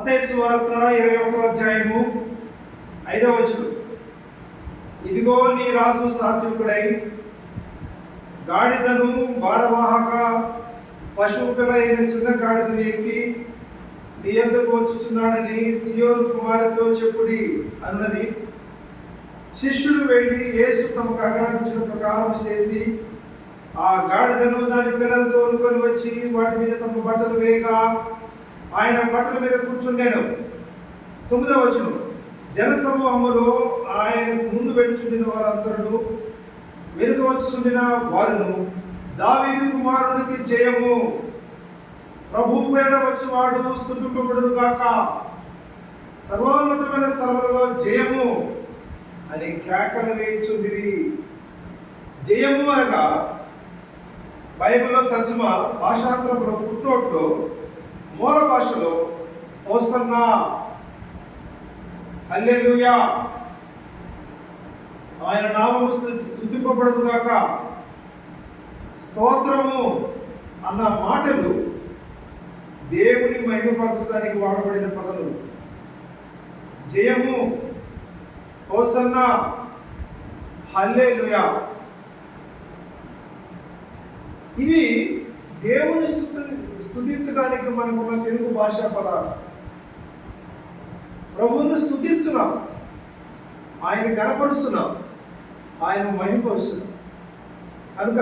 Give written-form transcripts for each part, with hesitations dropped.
మత్తయి సువార్త 21వ అధ్యాయము 5వ వచనం. ఇదిగో నీ రాజు సాత్వికుడై గాడిదను భారవాహక పశువు పిల్ల అయిన చిన్న గాడిదను ఎక్కి నీ యొద్దకు వచ్చుచున్నాడని సియోను కుమారుతో చెప్పుడి అన్నది. శిష్యులు వెళ్ళి యేసు తమకు ఆజ్ఞాపించిన ప్రకారం చేసి ఆ గాడిదను దాని పిల్లలు తోలుకొని వచ్చి వాటి మీద తమ బట్టలు వేయగా ఆయన బట్టల మీద కూర్చుండెను. 9వ వచనం. జనసమూహములో ఆయనకు ముందు వెళ్ళుచుండిన వారందరూ వెనుక వచ్చుచుండిన వారును దావీదు కుమారునికి జయము, ప్రభువు పేరున వచ్చువాడు స్తుతింపబడును గాక, సర్వోన్నతమైన స్థలములలో జయము అని కేకలు వేయుచుండిరి. జయము అనగా బైబిల్లో తర్జుమా భాషాంతరంలో ఫుట్నోట్లో మూల భాషలో హోసన్నా, హల్లెలూయా, ఆయన నామము స్తుతింపబడును గాక, స్తోత్రము అన్న మాటలు దేవుని మహిమపరచడానికి వాడబడిన పదాలు. జయము, హోసన్నా, హల్లెలూయా, ఇవి దేవుని స్తుతించడానికి మనకున్న తెలుగు భాషా పదాలు. ప్రభువును స్తుతిస్తున్నాం, ఆయన కనపరుస్తున్నాం, ఆయన మహిమపరుస్తున్నాం. కనుక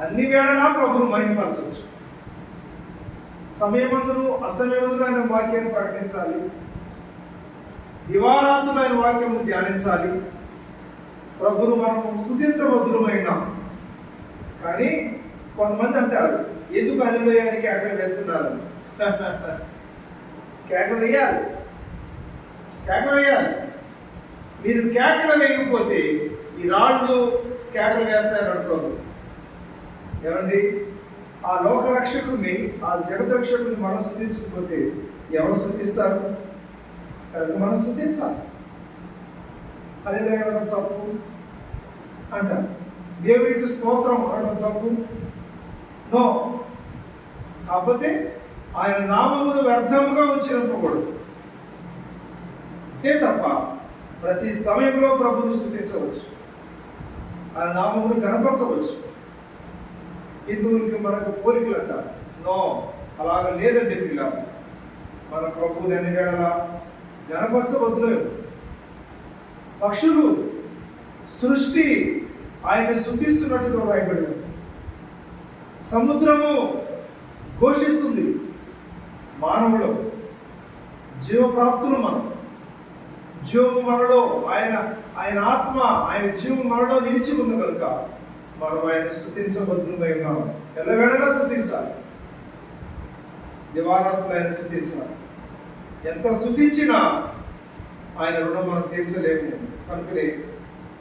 అన్ని వేళలా ప్రభువును మహిమపరచవచ్చు. సమయమందును అసమయమందును ఆయన వాక్యాన్ని ప్రకటించాలి, దివారాత్రులు ఆయన వాక్యము ధ్యానించాలి. ప్రభువును మనం స్తుతించవద్దులమైనాం. కానీ కొంతమంది అంటారు, ఎందుకు హల్లెలూయా అని కేకలు వేస్తున్నారు? కేకలు వేయాలి, కేకలు వేయాలి. మీరు కేకలు వేయకపోతే ఈ రాళ్ళు కేకలు వేస్తాయని అంటున్నారు. ఏమండి, ఆ లోకరక్షకుడిని, ఆ జగద్రక్షకుడిని మనం స్తుతించకపోతే ఎవరు స్తుతిస్తారు? కనుక మనం స్తుతించాలి. హల్లెలూయా అనడం తప్పు అంటారు. దేవునికి స్తోత్రం అనడం తప్పు? నో. కాకపోతే ఆయన నామమును వ్యర్థముగా ఉంచినప్పుడు అంతే తప్ప ప్రతి సమయంలో ప్రభువును స్తుతించవచ్చు, ఆయన నామమును గణపరచవచ్చు. హిందువులకి మనకు పోలికలు అంటారు. నో, అలాగ లేదండి పిల్లలు. మన ప్రభువుని అన్ని వేళలా గణపరచవద్దులేదు. పక్షులు సృష్టి ఆయన స్తుతిస్తున్నట్టుగా రాయబడి ఉంది. సముద్రము ఘోషిస్తుంది. మానవుడు జీవప్రాప్తులు మనం. జీవము మనలో ఆయన ఆత్మ, ఆయన జీవం మనలో నిలిచి ఉంది కనుక మనం ఆయన స్తుతించబద్దులమై ఉన్నాం. ఎల్లవేళలా స్తుతించాలి, దివారాత్రులు ఆయన స్తుతించాలి. ఎంత స్తుతించినా ఆయన రుణం మనం తీర్చలేము. కనుకనే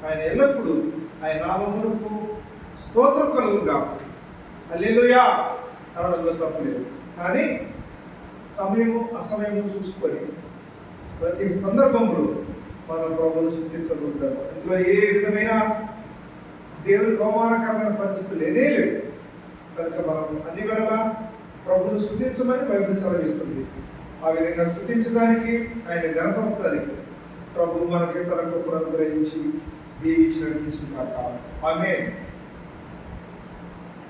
ఆయన ఎల్లప్పుడూ ఆయన నామమునకు స్తోత్రం కలుగుగా, హల్లెలూయా అనడంలో తప్పులేదు. కానీ సమయము అసమయము చూసుకొని ప్రతి సందర్భంలో మనం ప్రభువును స్తుతించబోతున్నాము. అందులో ఏ విధమైన దేవునికి అవమానకరమైన పరిస్థితులు లేనే లేవు. కనుక మనం అన్ని వేళలా ప్రభువును స్తుతించమని బైబిల్ సెలవిస్తుంది. ఆ విధంగా స్తుతించడానికి, ఆయన గణపరచడానికి ప్రభువు మనకి తన కృపను అనుగ్రహించి దీవించి నడిపించిన కాక. ఆమేన్.